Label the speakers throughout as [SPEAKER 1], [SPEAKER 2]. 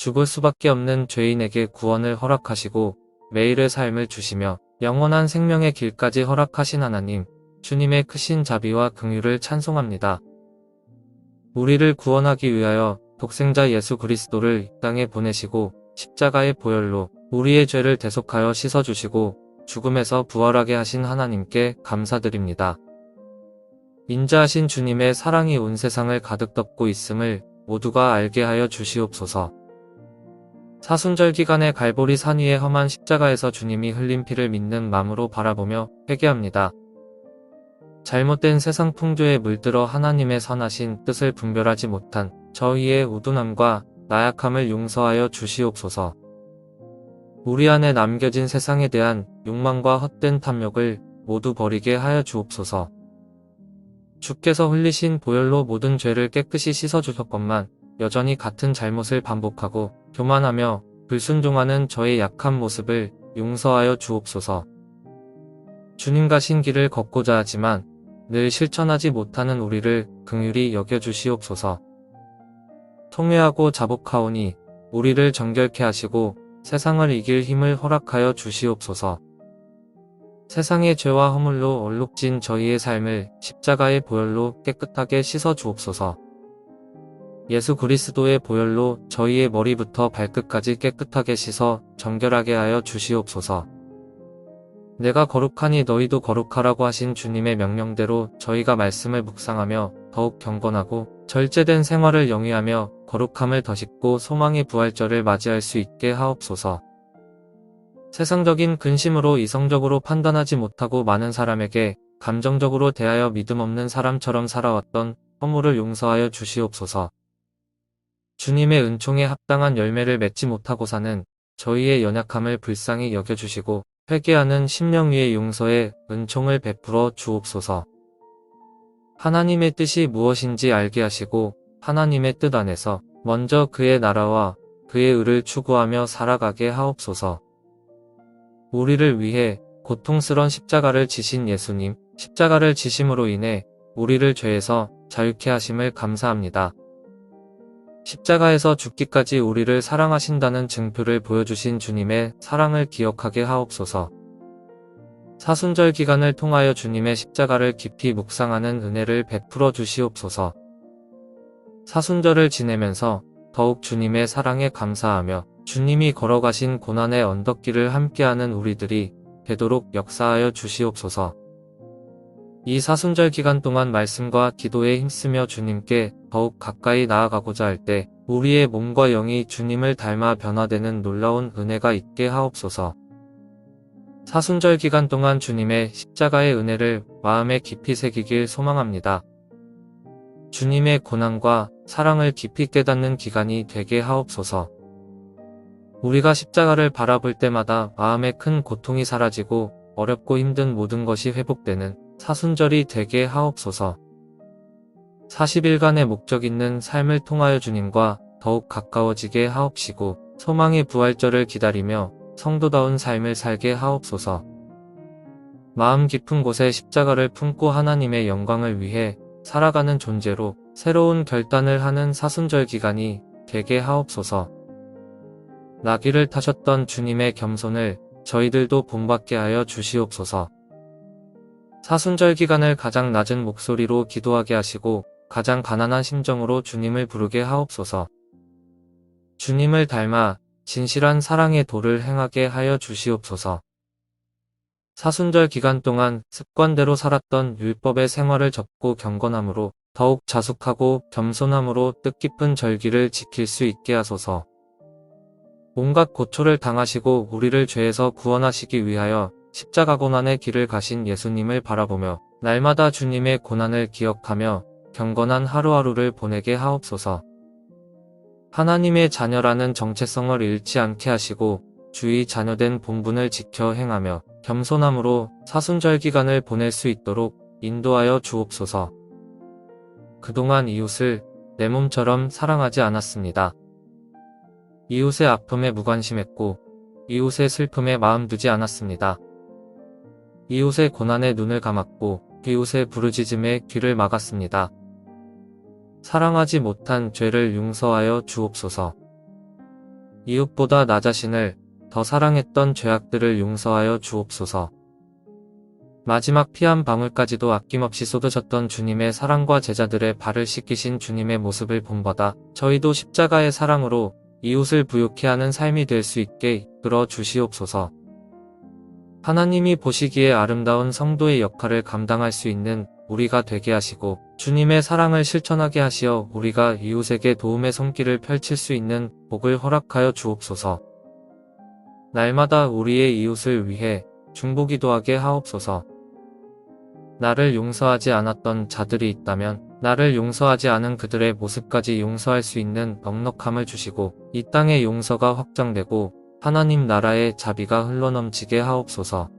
[SPEAKER 1] 죽을 수밖에 없는 죄인에게 구원을 허락하시고 매일의 삶을 주시며 영원한 생명의 길까지 허락하신 하나님, 주님의 크신 자비와 긍휼을 찬송합니다. 우리를 구원하기 위하여 독생자 예수 그리스도를 이 땅에 보내시고 십자가의 보혈로 우리의 죄를 대속하여 씻어주시고 죽음에서 부활하게 하신 하나님께 감사드립니다. 인자하신 주님의 사랑이 온 세상을 가득 덮고 있음을 모두가 알게 하여 주시옵소서. 사순절 기간의 갈보리 산 위의 험한 십자가에서 주님이 흘린 피를 믿는 마음으로 바라보며 회개합니다. 잘못된 세상 풍조에 물들어 하나님의 선하신 뜻을 분별하지 못한 저희의 우둔함과 나약함을 용서하여 주시옵소서. 우리 안에 남겨진 세상에 대한 욕망과 헛된 탐욕을 모두 버리게 하여 주옵소서. 주께서 흘리신 보혈로 모든 죄를 깨끗이 씻어주셨건만 여전히 같은 잘못을 반복하고 교만하며 불순종하는 저의 약한 모습을 용서하여 주옵소서. 주님 가신 길을 걷고자 하지만 늘 실천하지 못하는 우리를 긍휼히 여겨주시옵소서. 통회하고 자복하오니 우리를 정결케 하시고 세상을 이길 힘을 허락하여 주시옵소서. 세상의 죄와 허물로 얼룩진 저희의 삶을 십자가의 보혈로 깨끗하게 씻어 주옵소서. 예수 그리스도의 보혈로 저희의 머리부터 발끝까지 깨끗하게 씻어 정결하게 하여 주시옵소서. 내가 거룩하니 너희도 거룩하라고 하신 주님의 명령대로 저희가 말씀을 묵상하며 더욱 경건하고 절제된 생활을 영위하며 거룩함을 덧입고 소망의 부활절을 맞이할 수 있게 하옵소서. 세상적인 근심으로 이성적으로 판단하지 못하고 많은 사람에게 감정적으로 대하여 믿음 없는 사람처럼 살아왔던 허물을 용서하여 주시옵소서. 주님의 은총에 합당한 열매를 맺지 못하고 사는 저희의 연약함을 불쌍히 여겨주시고 회개하는 심령 위의 용서에 은총을 베풀어 주옵소서. 하나님의 뜻이 무엇인지 알게 하시고 하나님의 뜻 안에서 먼저 그의 나라와 그의 의를 추구하며 살아가게 하옵소서. 우리를 위해 고통스런 십자가를 지신 예수님, 십자가를 지심으로 인해 우리를 죄에서 자유케 하심을 감사합니다. 십자가에서 죽기까지 우리를 사랑하신다는 증표를 보여주신 주님의 사랑을 기억하게 하옵소서. 사순절 기간을 통하여 주님의 십자가를 깊이 묵상하는 은혜를 베풀어 주시옵소서. 사순절을 지내면서 더욱 주님의 사랑에 감사하며 주님이 걸어가신 고난의 언덕길을 함께하는 우리들이 되도록 역사하여 주시옵소서. 이 사순절 기간 동안 말씀과 기도에 힘쓰며 주님께 더욱 가까이 나아가고자 할 때 우리의 몸과 영이 주님을 닮아 변화되는 놀라운 은혜가 있게 하옵소서. 사순절 기간 동안 주님의 십자가의 은혜를 마음에 깊이 새기길 소망합니다. 주님의 고난과 사랑을 깊이 깨닫는 기간이 되게 하옵소서. 우리가 십자가를 바라볼 때마다 마음의 큰 고통이 사라지고 어렵고 힘든 모든 것이 회복되는 사순절이 되게 하옵소서. 40일간의 목적 있는 삶을 통하여 주님과 더욱 가까워지게 하옵시고 소망의 부활절을 기다리며 성도다운 삶을 살게 하옵소서. 마음 깊은 곳에 십자가를 품고 하나님의 영광을 위해 살아가는 존재로 새로운 결단을 하는 사순절 기간이 되게 하옵소서. 나귀를 타셨던 주님의 겸손을 저희들도 본받게 하여 주시옵소서. 사순절 기간을 가장 낮은 목소리로 기도하게 하시고 가장 가난한 심정으로 주님을 부르게 하옵소서. 주님을 닮아 진실한 사랑의 도를 행하게 하여 주시옵소서. 사순절 기간 동안 습관대로 살았던 율법의 생활을 접고 경건함으로 더욱 자숙하고 겸손함으로 뜻깊은 절기를 지킬 수 있게 하소서. 온갖 고초를 당하시고 우리를 죄에서 구원하시기 위하여 십자가 고난의 길을 가신 예수님을 바라보며 날마다 주님의 고난을 기억하며 경건한 하루하루를 보내게 하옵소서. 하나님의 자녀라는 정체성을 잃지 않게 하시고 주의 자녀된 본분을 지켜 행하며 겸손함으로 사순절 기간을 보낼 수 있도록 인도하여 주옵소서. 그동안 이웃을 내 몸처럼 사랑하지 않았습니다. 이웃의 아픔에 무관심했고 이웃의 슬픔에 마음 두지 않았습니다. 이웃의 고난에 눈을 감았고 이웃의 부르짖음에 귀를 막았습니다. 사랑하지 못한 죄를 용서하여 주옵소서. 이웃보다 나 자신을 더 사랑했던 죄악들을 용서하여 주옵소서. 마지막 피 한 방울까지도 아낌없이 쏟으셨던 주님의 사랑과 제자들의 발을 씻기신 주님의 모습을 본받아 저희도 십자가의 사랑으로 이웃을 부욕해 하는 삶이 될 수 있게 이끌어 주시옵소서. 하나님이 보시기에 아름다운 성도의 역할을 감당할 수 있는 우리가 되게 하시고 주님의 사랑을 실천하게 하시어 우리가 이웃에게 도움의 손길을 펼칠 수 있는 복을 허락하여 주옵소서. 날마다 우리의 이웃을 위해 중보기도하게 하옵소서. 나를 용서하지 않았던 자들이 있다면 나를 용서하지 않은 그들의 모습까지 용서할 수 있는 넉넉함을 주시고 이 땅의 용서가 확장되고 하나님 나라의 자비가 흘러넘치게 하옵소서.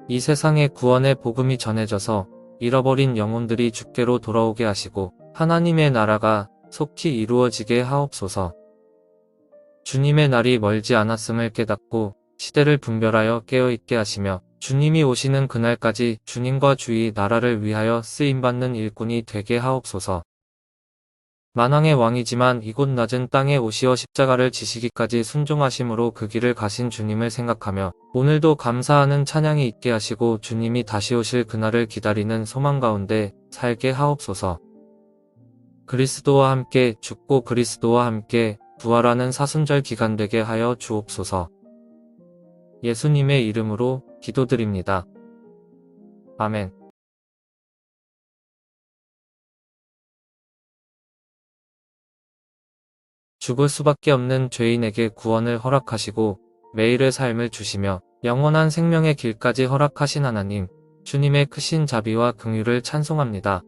[SPEAKER 1] 이 세상에 구원의 복음이 전해져서 잃어버린 영혼들이 주께로 돌아오게 하시고 하나님의 나라가 속히 이루어지게 하옵소서. 주님의 날이 멀지 않았음을 깨닫고 시대를 분별하여 깨어있게 하시며 주님이 오시는 그날까지 주님과 주의 나라를 위하여 쓰임받는 일꾼이 되게 하옵소서. 만왕의 왕이지만 이곳 낮은 땅에 오시어 십자가를 지시기까지 순종하심으로 그 길을 가신 주님을 생각하며 오늘도 감사하는 찬양이 있게 하시고 주님이 다시 오실 그날을 기다리는 소망 가운데 살게 하옵소서. 그리스도와 함께 죽고 그리스도와 함께 부활하는 사순절 기간 되게 하여 주옵소서. 예수님의 이름으로 기도드립니다. 아멘. 죽을 수밖에 없는 죄인에게 구원을 허락하시고 매일의 삶을 주시며 영원한 생명의 길까지 허락하신 하나님, 주님의 크신 자비와 긍휼을 찬송합니다.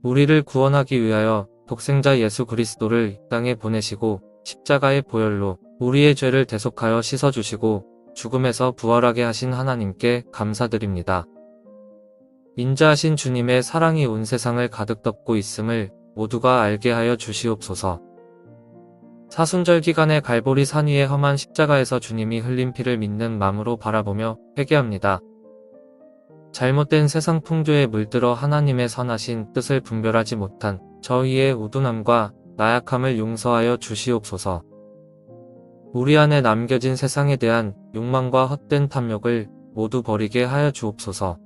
[SPEAKER 1] 우리를 구원하기 위하여 독생자 예수 그리스도를 이 땅에 보내시고 십자가의 보혈로 우리의 죄를 대속하여 씻어주시고 죽음에서 부활하게 하신 하나님께 감사드립니다. 인자하신 주님의 사랑이 온 세상을 가득 덮고 있음을 모두가 알게 하여 주시옵소서. 사순절 기간에 갈보리 산 위의 험한 십자가에서 주님이 흘린 피를 믿는 마음으로 바라보며 회개합니다. 잘못된 세상 풍조에 물들어 하나님의 선하신 뜻을 분별하지 못한 저희의 우둔함과 나약함을 용서하여 주시옵소서. 우리 안에 남겨진 세상에 대한 욕망과 헛된 탐욕을 모두 버리게 하여 주옵소서.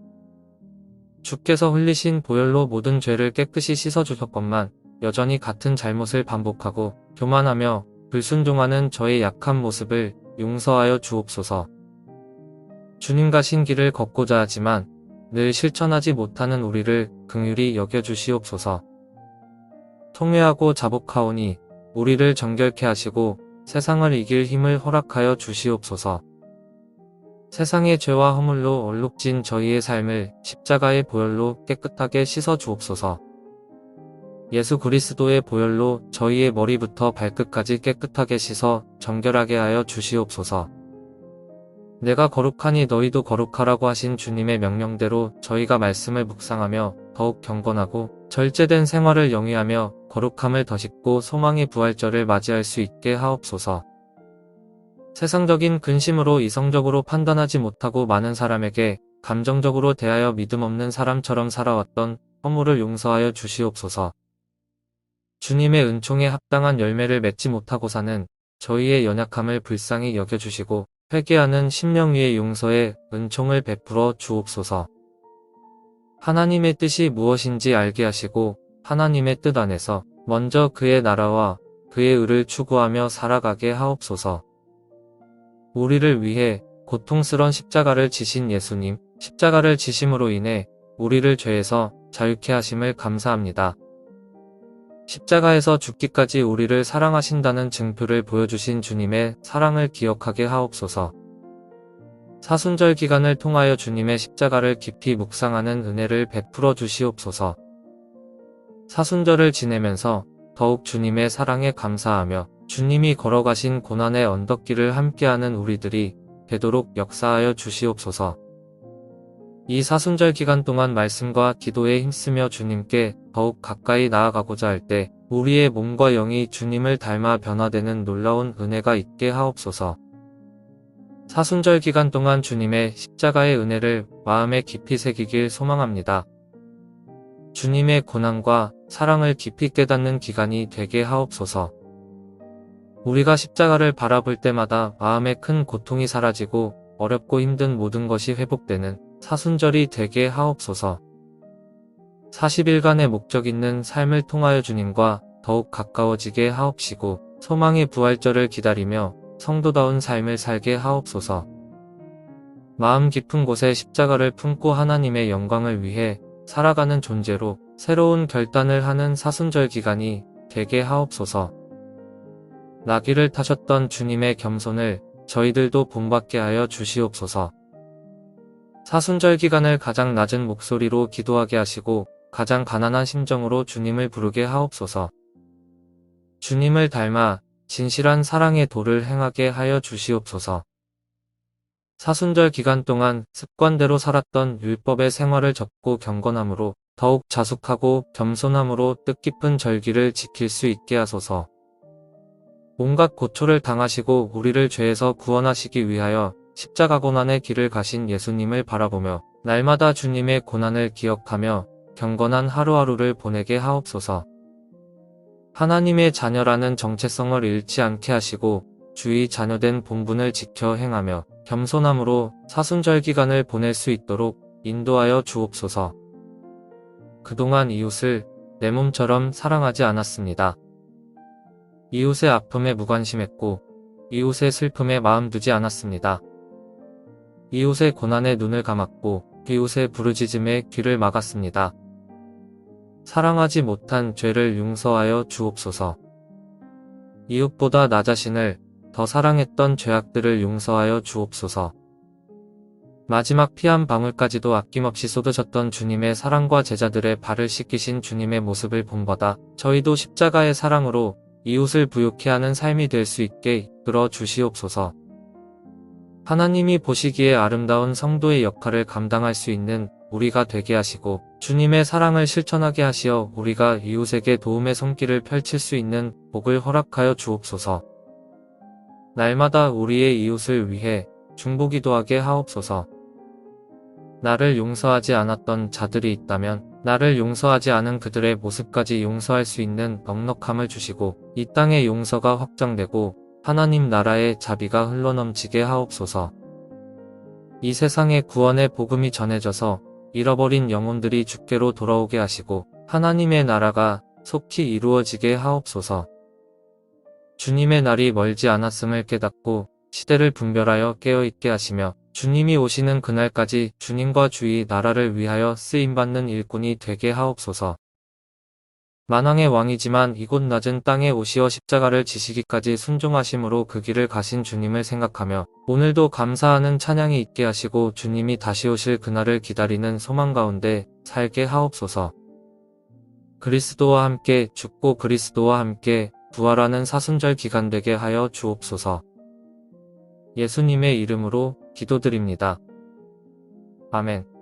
[SPEAKER 1] 주께서 흘리신 보혈로 모든 죄를 깨끗이 씻어주셨건만 여전히 같은 잘못을 반복하고 교만하며 불순종하는 저의 약한 모습을 용서하여 주옵소서. 주님 가신 길을 걷고자 하지만 늘 실천하지 못하는 우리를 긍휼히 여겨주시옵소서. 통회하고 자복하오니 우리를 정결케 하시고 세상을 이길 힘을 허락하여 주시옵소서. 세상의 죄와 허물로 얼룩진 저희의 삶을 십자가의 보혈로 깨끗하게 씻어 주옵소서. 예수 그리스도의 보혈로 저희의 머리부터 발끝까지 깨끗하게 씻어 정결하게 하여 주시옵소서. 내가 거룩하니 너희도 거룩하라고 하신 주님의 명령대로 저희가 말씀을 묵상하며 더욱 경건하고 절제된 생활을 영위하며 거룩함을 더 싣고 소망의 부활절을 맞이할 수 있게 하옵소서. 세상적인 근심으로 이성적으로 판단하지 못하고 많은 사람에게 감정적으로 대하여 믿음 없는 사람처럼 살아왔던 허물을 용서하여 주시옵소서. 주님의 은총에 합당한 열매를 맺지 못하고 사는 저희의 연약함을 불쌍히 여겨주시고 회개하는 심령 위의 용서의 은총을 베풀어 주옵소서. 하나님의 뜻이 무엇인지 알게 하시고 하나님의 뜻 안에서 먼저 그의 나라와 그의 의를 추구하며 살아가게 하옵소서. 우리를 위해 고통스런 십자가를 지신 예수님, 십자가를 지심으로 인해 우리를 죄에서 자유케 하심을 감사합니다. 십자가에서 죽기까지 우리를 사랑하신다는 증표를 보여주신 주님의 사랑을 기억하게 하옵소서. 사순절 기간을 통하여 주님의 십자가를 깊이 묵상하는 은혜를 베풀어 주시옵소서. 사순절을 지내면서 더욱 주님의 사랑에 감사하며 주님이 걸어가신 고난의 언덕길을 함께하는 우리들이 되도록 역사하여 주시옵소서. 이 사순절 기간 동안 말씀과 기도에 힘쓰며 주님께 더욱 가까이 나아가고자 할 때 우리의 몸과 영이 주님을 닮아 변화되는 놀라운 은혜가 있게 하옵소서. 사순절 기간 동안 주님의 십자가의 은혜를 마음에 깊이 새기길 소망합니다. 주님의 고난과 사랑을 깊이 깨닫는 기간이 되게 하옵소서. 우리가 십자가를 바라볼 때마다 마음의 큰 고통이 사라지고 어렵고 힘든 모든 것이 회복되는 사순절이 되게 하옵소서. 40일간의 목적 있는 삶을 통하여 주님과 더욱 가까워지게 하옵시고 소망의 부활절을 기다리며 성도다운 삶을 살게 하옵소서. 마음 깊은 곳에 십자가를 품고 하나님의 영광을 위해 살아가는 존재로 새로운 결단을 하는 사순절 기간이 되게 하옵소서. 나귀를 타셨던 주님의 겸손을 저희들도 본받게 하여 주시옵소서. 사순절 기간을 가장 낮은 목소리로 기도하게 하시고 가장 가난한 심정으로 주님을 부르게 하옵소서. 주님을 닮아 진실한 사랑의 도를 행하게 하여 주시옵소서. 사순절 기간 동안 습관대로 살았던 율법의 생활을 접고 경건함으로 더욱 자숙하고 겸손함으로 뜻깊은 절기를 지킬 수 있게 하소서. 온갖 고초를 당하시고 우리를 죄에서 구원하시기 위하여 십자가 고난의 길을 가신 예수님을 바라보며 날마다 주님의 고난을 기억하며 경건한 하루하루를 보내게 하옵소서. 하나님의 자녀라는 정체성을 잃지 않게 하시고 주의 자녀된 본분을 지켜 행하며 겸손함으로 사순절 기간을 보낼 수 있도록 인도하여 주옵소서. 그동안 이웃을 내 몸처럼 사랑하지 않았습니다. 이웃의 아픔에 무관심했고 이웃의 슬픔에 마음 두지 않았습니다. 이웃의 고난에 눈을 감았고 이웃의 부르짖음에 귀를 막았습니다. 사랑하지 못한 죄를 용서하여 주옵소서. 이웃보다 나 자신을 더 사랑했던 죄악들을 용서하여 주옵소서. 마지막 피 한 방울까지도 아낌없이 쏟으셨던 주님의 사랑과 제자들의 발을 씻기신 주님의 모습을 본받아 저희도 십자가의 사랑으로 이웃을 부욕해 하는 삶이 될 수 있게 이끌어 주시옵소서. 하나님이 보시기에 아름다운 성도의 역할을 감당할 수 있는 우리가 되게 하시고 주님의 사랑을 실천하게 하시어 우리가 이웃에게 도움의 손길을 펼칠 수 있는 복을 허락하여 주옵소서. 날마다 우리의 이웃을 위해 중보기도하게 하옵소서. 나를 용서하지 않았던 자들이 있다면 나를 용서하지 않은 그들의 모습까지 용서할 수 있는 넉넉함을 주시고 이 땅의 용서가 확장되고 하나님 나라의 자비가 흘러넘치게 하옵소서. 이 세상에 구원의 복음이 전해져서 잃어버린 영혼들이 주께로 돌아오게 하시고 하나님의 나라가 속히 이루어지게 하옵소서. 주님의 날이 멀지 않았음을 깨닫고 시대를 분별하여 깨어있게 하시며 주님이 오시는 그날까지 주님과 주의 나라를 위하여 쓰임받는 일꾼이 되게 하옵소서. 만왕의 왕이지만 이곳 낮은 땅에 오시어 십자가를 지시기까지 순종하심으로 그 길을 가신 주님을 생각하며 오늘도 감사하는 찬양이 있게 하시고 주님이 다시 오실 그날을 기다리는 소망 가운데 살게 하옵소서. 그리스도와 함께 죽고 그리스도와 함께 부활하는 사순절 기간 되게 하여 주옵소서. 예수님의 이름으로 기도드립니다. 아멘.